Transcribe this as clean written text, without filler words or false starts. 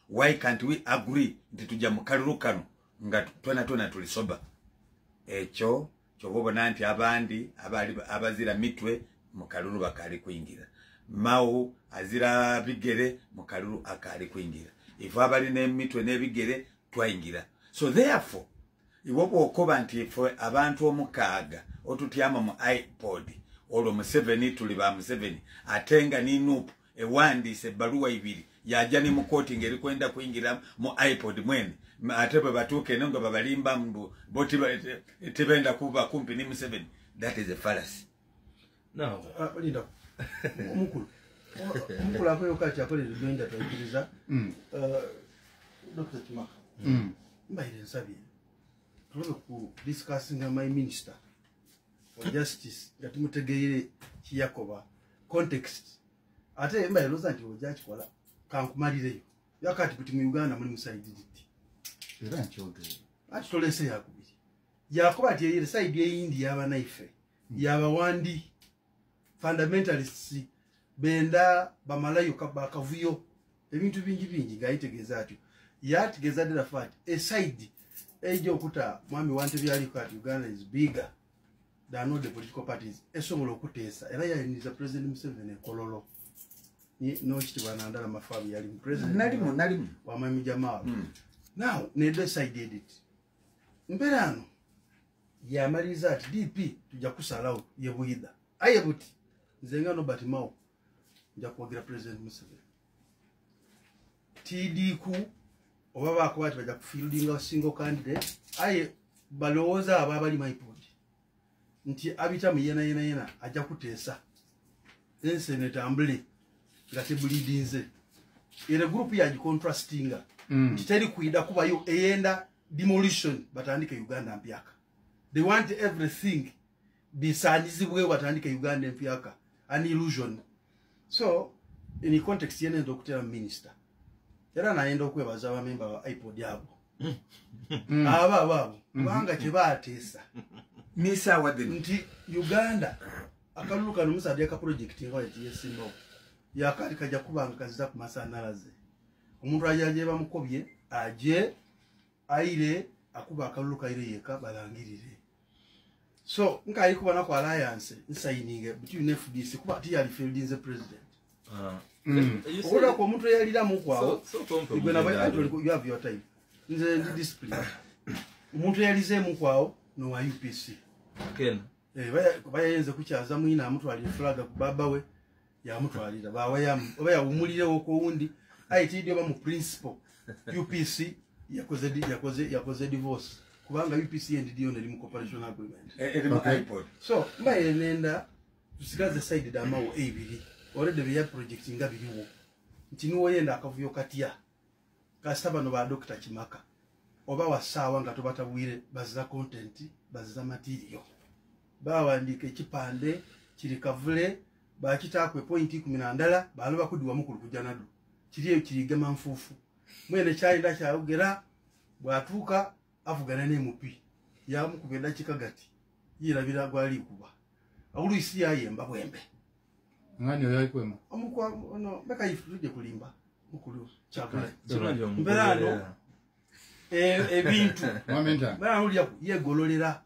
why can't we agree nti tujja mu kalulu kano nga twena tulisoba ekyo kyobona nti abandi abazira mitwe mu kalulu bakali kuyingira Mao azira bigere mu kalulu akali kuyingira ifa abali ne mitwe ne bigere twayingira so therefore iwopo okoba nti fwe abantu omukaaga otutyama mu iPod olwo mu 7 tuli ba mu 7 atenga ni nupu ewandise baluwa ibiri yaja ni mukoti ngeri kwenda kuingira mu iPod mwene atebe batuke nongo babalimba mbu boti tebenda kuba kumpi ni mu 7 that is a fallacy now linda mukulu akoyo kati akole linda twikiriza Dr. Kimaka mbaire nsabi tulobe ku discussing my minister for justice yatumutegeere kiyakoba context ate mbaire loza nti ojachi kola kankumalireyo yakati kuti mu Uganda muri musaididiti era nkyogere ati tolese yakubiri yakoba ati yere side eyindi yaba naife yaba wandi fundamentalists benda bamalayo kabakavuyo ebintu bingi gayitegeza ati yategeza dira fact a side ejo okuta mwami wante byali kati Uganda is bigger than all the political parties esobola okutesa era yayiniza president Museveni kololo ni no kitibana ndala mafabi yali president nalimu wa mami jamaa now ne decided it mberano yamaliza ati DP tujja kusalawo yebuida ayebuti nzenga no batimao nja kuwagira president Museveni TD-ku obaba akwati baja kufieldinga single candidate aye baloza ababali maipodi nti abita yena aja kutesa Senator Ambule ngate bulidinze ere group ya contrastinga titali kuida kuba yo eyenda demolition batandika Uganda mpyaka they want everything bisanyizibwe batandika Uganda mpyaka an illusion so in context yene ndokutera minister era naenda okwebaza abamemba wa iPod yabo aba banga kibatesa misa wadde nti Uganda akaluka nomusadi aka project ngo yesimbo yakali kaja kubanga kaziza ku masanalaze omuntu ajaje bamukobye aje aire akuba akaluka ile yeka balangirire so nkai kubana kwa alliance signing between FDC kuba ati yali fieldinze president okola kwa omuntu yalira mu kwao igwena bayi you have your time nze discipline omuntu yalize mu kwao no wa UPC ken bayenze kuchaza mwina mtu aliflaga kubabawe ya mtu alira oba ya umulire woko wundi aitidio ba mu principal UPC yakoze divorce kubanga UPC and dio ne mu cooperation agreement iPod so mbaye nenda tusigaze side da mawo ebiri already we have project ngabiriwo ntinuwo yenda akavuyo katia kasaba no ba Dr. Kimaka oba wasawa nga tobatabwire baza content baza material bawandika ekipande kiri kavule bakitakwe point 10 baloba kudiwa mukulu kujanadu kiriyo kirigema mfufu mwene chainda chaogera bwatuka avugana ne mupi ya mukubenda kikagati yirabira gwali kuba awulu isi yayemba bwembe ngani oyayikwema omukwa no beka ifuje kulimba mukulu chakula Chimali mberano ebintu mamenta bana ulya yegololera